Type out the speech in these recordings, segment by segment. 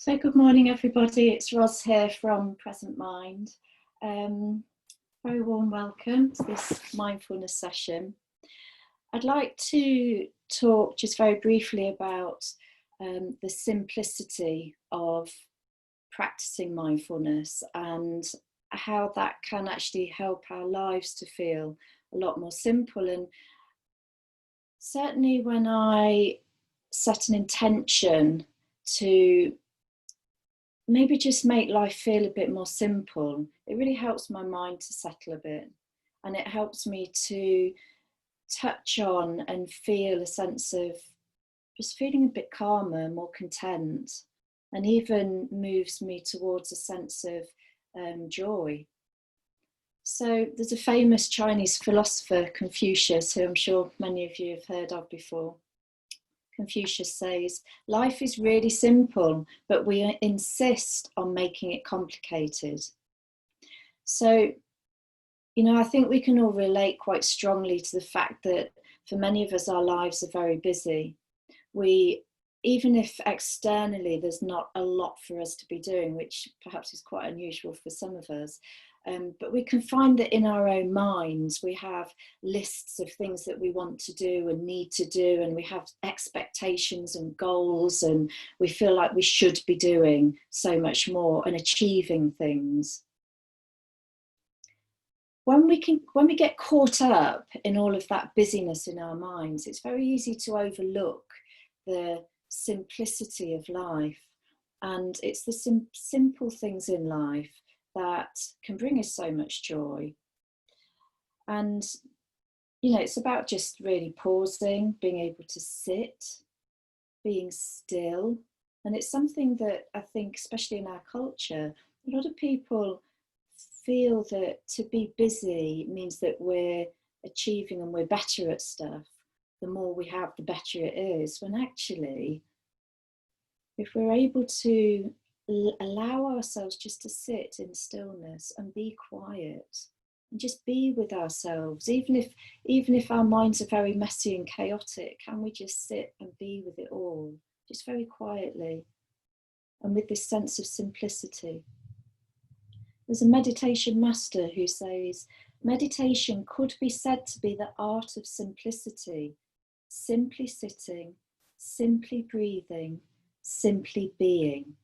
So good morning everybody, it's Ros here from Present Mind. Very warm welcome to this mindfulness session. I'd like to talk just very briefly about the simplicity of practicing mindfulness and how that can actually help our lives to feel a lot more simple. And certainly when I set an intention to maybe just make life feel a bit more simple, it really helps my mind to settle a bit, and it helps me to touch on and feel a sense of just feeling a bit calmer, more content, and even moves me towards a sense of joy. So there's a famous Chinese philosopher, Confucius, who I'm sure many of you have heard of before. Confucius says, life is really simple, but we insist on making it complicated. So, I think we can all relate quite strongly to the fact that for many of us, our lives are very busy. Even if externally there's not a lot for us to be doing, which perhaps is quite unusual for some of us, but we can find that in our own minds we have lists of things that we want to do and need to do, and we have expectations and goals, and we feel like we should be doing so much more and achieving things. When we get caught up in all of that busyness in our minds, it's very easy to overlook the simplicity of life, and it's the simple things in life that can bring us so much joy. And it's about just really pausing, being able to sit, being still. And it's something that I think, especially in our culture, a lot of people feel that to be busy means that we're achieving and we're better at stuff. The more we have, the better it is. When actually, if we're able to allow ourselves just to sit in stillness and be quiet and just be with ourselves, even if our minds are very messy and chaotic, can we just sit and be with it all, just very quietly and with this sense of simplicity? There's a meditation master who says, meditation could be said to be the art of simplicity, simply sitting, simply breathing, simply being.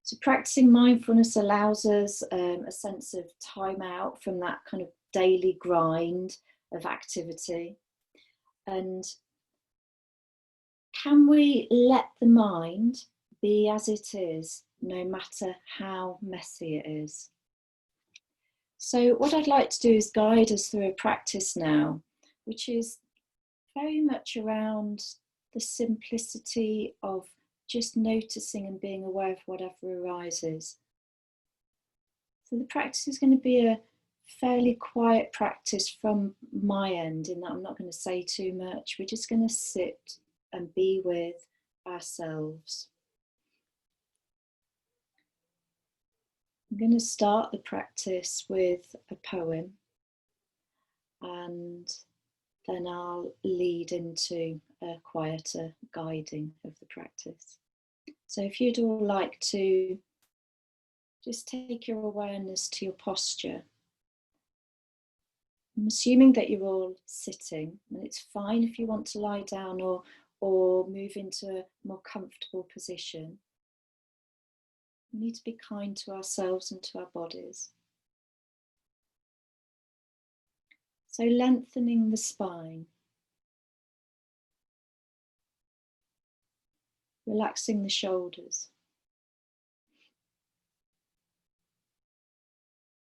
So practicing mindfulness allows us a sense of time out from that kind of daily grind of activity. And can we let the mind be as it is, no matter how messy it is? So what I'd like to do is guide us through a practice now, which is very much around the simplicity of just noticing and being aware of whatever arises. So the practice is going to be a fairly quiet practice from my end, in that I'm not going to say too much. We're just going to sit and be with ourselves. I'm going to start the practice with a poem, and then I'll lead into a quieter guiding of the practice. So if you'd all like to just take your awareness to your posture. I'm assuming that you're all sitting, and it's fine if you want to lie down or move into a more comfortable position. We need to be kind to ourselves and to our bodies. So lengthening the spine. Relaxing the shoulders.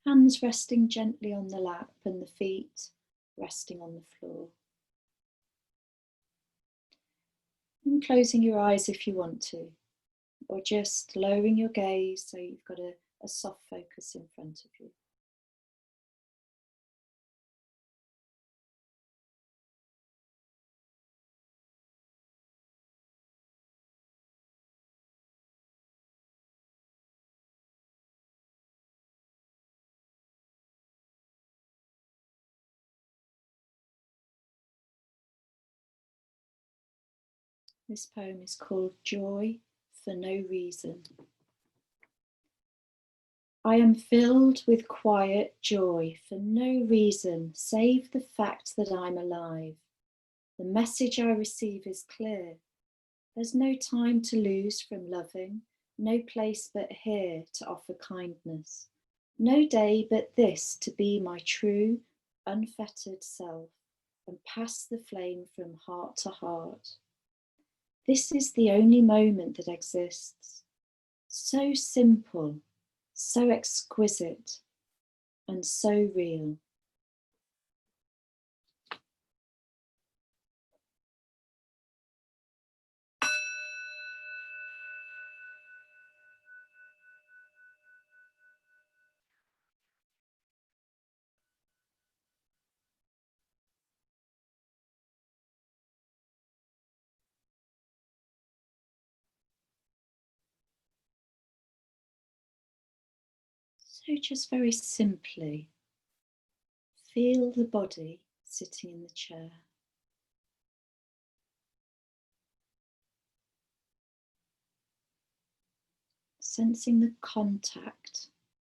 Hands resting gently on the lap and the feet resting on the floor. And closing your eyes if you want to, or just lowering your gaze so you've got a soft focus in front of you. This poem is called Joy for no reason. I am filled with quiet joy for no reason save the fact that I'm alive. The message I receive is clear. There's no time to lose from loving, no place but here to offer kindness, no day but this to be my true, unfettered self and pass the flame from heart to heart. This is the only moment that exists, so simple, so exquisite, and so real. So just very simply, feel the body sitting in the chair. Sensing the contact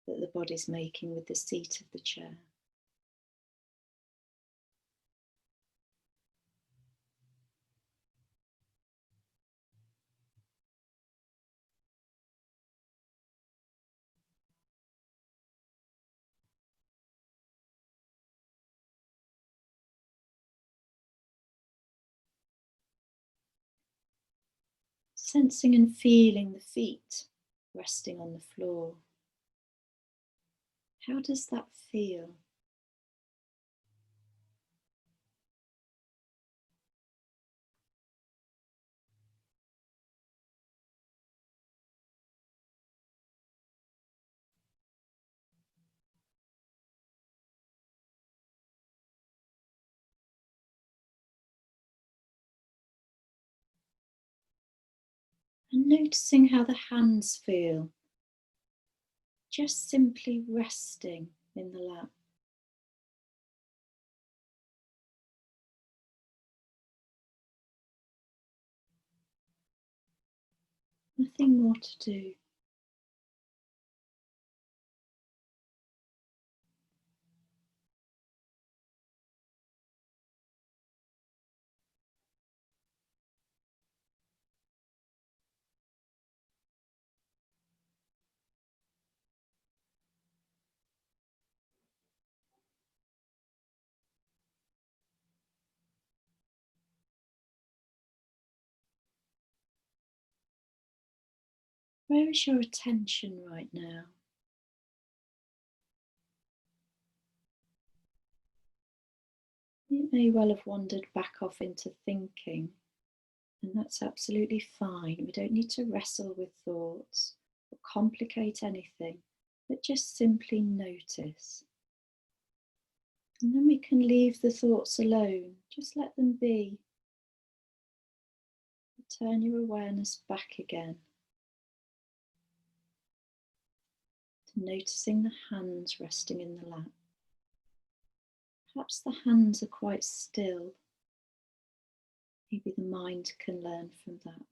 that the body's making with the seat of the chair. Sensing and feeling the feet resting on the floor. How does that feel? And noticing how the hands feel, just simply resting in the lap. Nothing more to do. Where is your attention right now? You may well have wandered back off into thinking, and that's absolutely fine. We don't need to wrestle with thoughts or complicate anything, but just simply notice. And then we can leave the thoughts alone, just let them be. Turn your awareness back again to noticing the hands resting in the lap. Perhaps the hands are quite still. Maybe the mind can learn from that.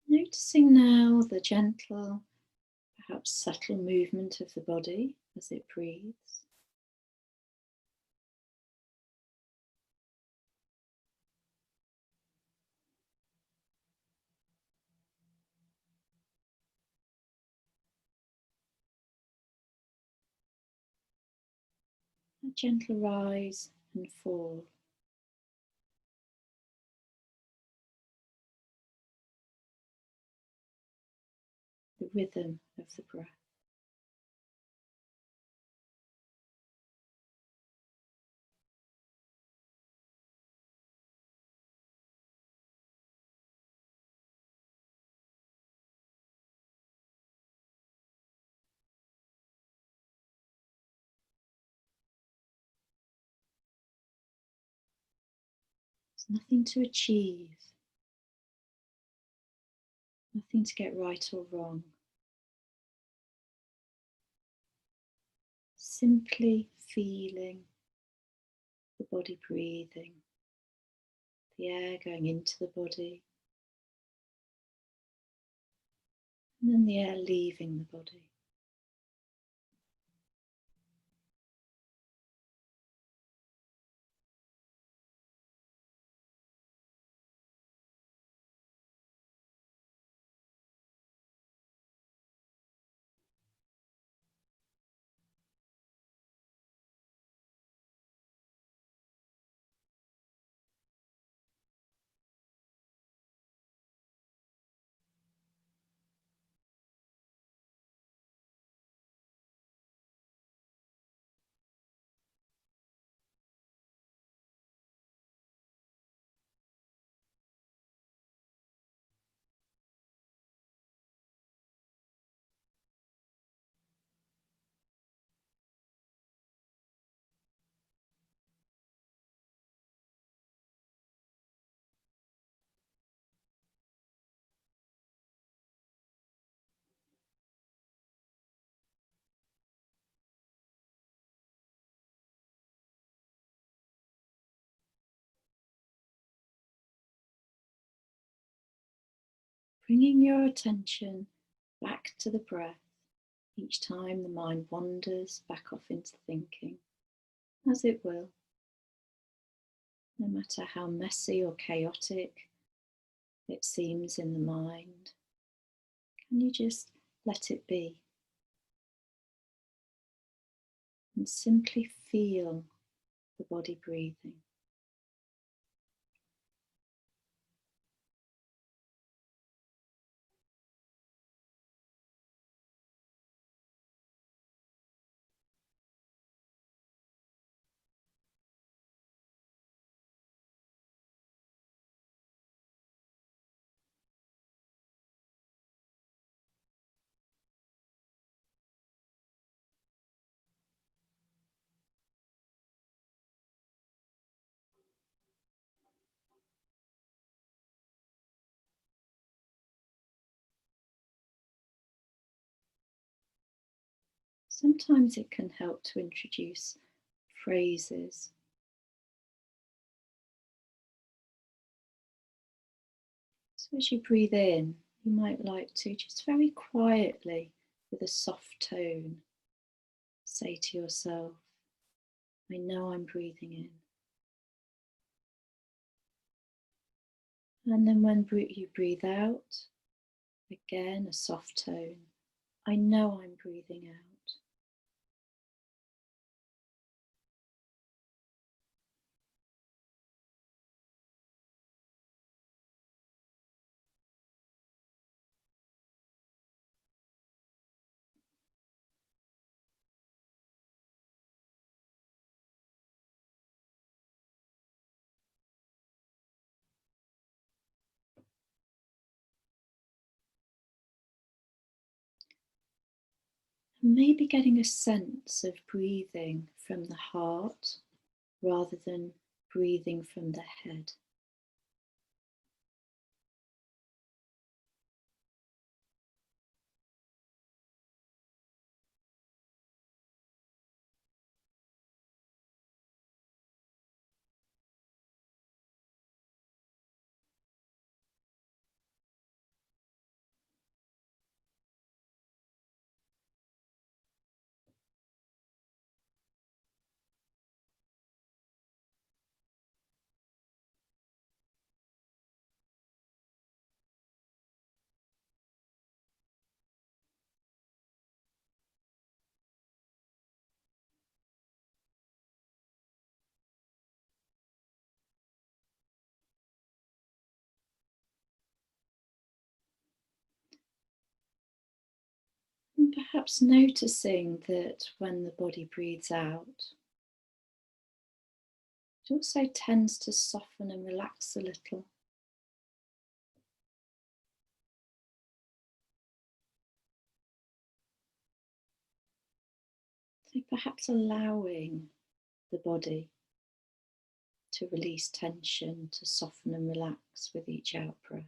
Noticing now the gentle, perhaps subtle movement of the body as it breathes. A gentle rise and fall. The rhythm of the breath. Nothing to achieve, nothing to get right or wrong. Simply feeling the body breathing, the air going into the body, and then the air leaving the body. Bringing your attention back to the breath each time the mind wanders back off into thinking, as it will, no matter how messy or chaotic it seems in the mind. Can you just let it be and simply feel the body breathing? Sometimes it can help to introduce phrases. So as you breathe in, you might like to just very quietly, with a soft tone, say to yourself, I know I'm breathing in. And then when you breathe out, again a soft tone, I know I'm breathing out. And maybe getting a sense of breathing from the heart rather than breathing from the head. And perhaps noticing that when the body breathes out, it also tends to soften and relax a little. So perhaps allowing the body to release tension, to soften and relax with each out breath.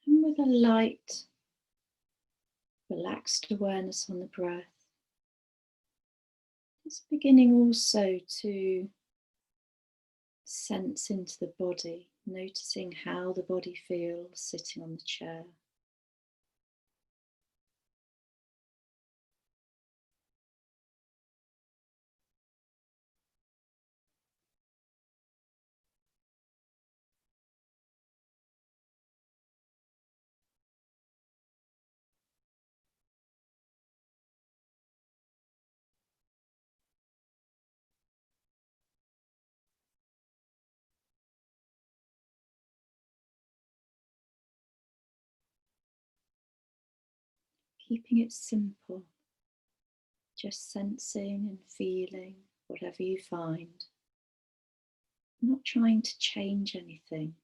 And with a light, relaxed awareness on the breath, it's beginning also to sense into the body, noticing how the body feels sitting on the chair. Keeping it simple, just sensing and feeling whatever you find. Not trying to change anything.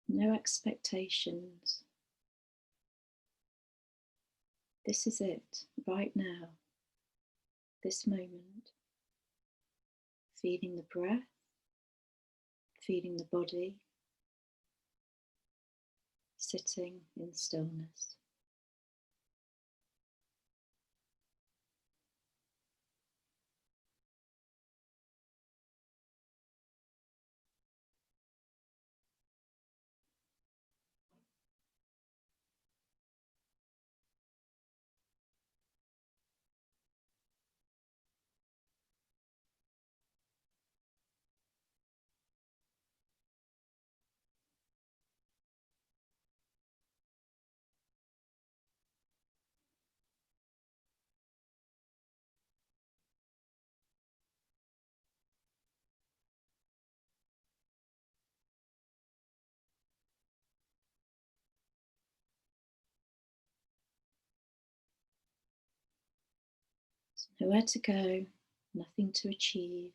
No expectations. This is it, right now, this moment. Feeling the breath, feeling the body, sitting in stillness. Nowhere to go, nothing to achieve.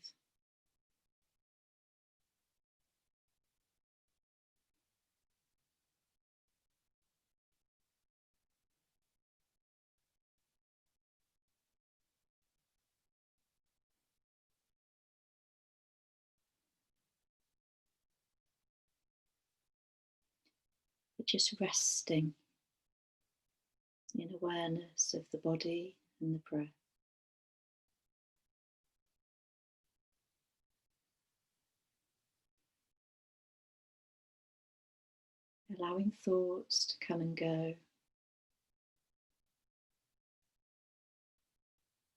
But just resting in awareness of the body and the breath. Allowing thoughts to come and go.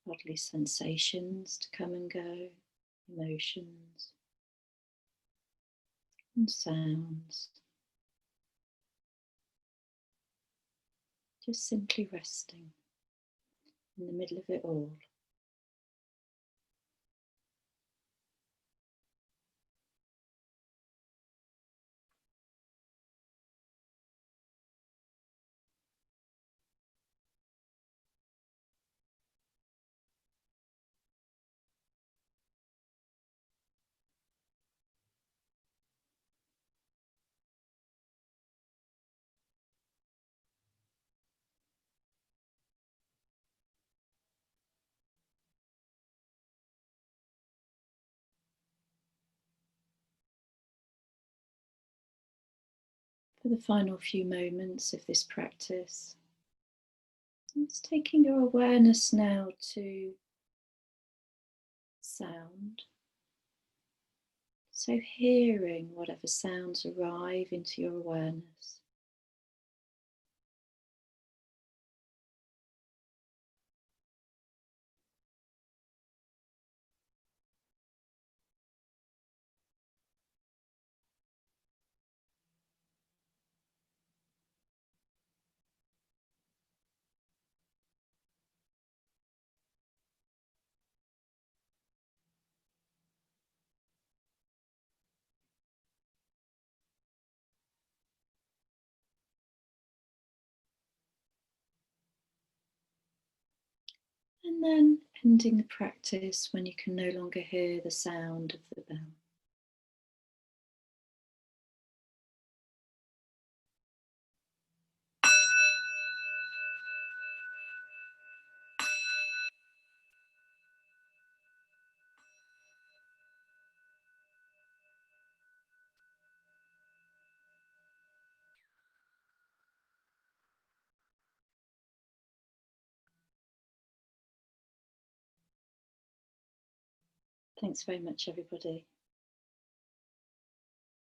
Bodily sensations to come and go. Emotions and sounds. Just simply resting in the middle of it all. For the final few moments of this practice, it's taking your awareness now to sound. So hearing whatever sounds arrive into your awareness. And then ending the practice when you can no longer hear the sound of the bell. Thanks very much, everybody.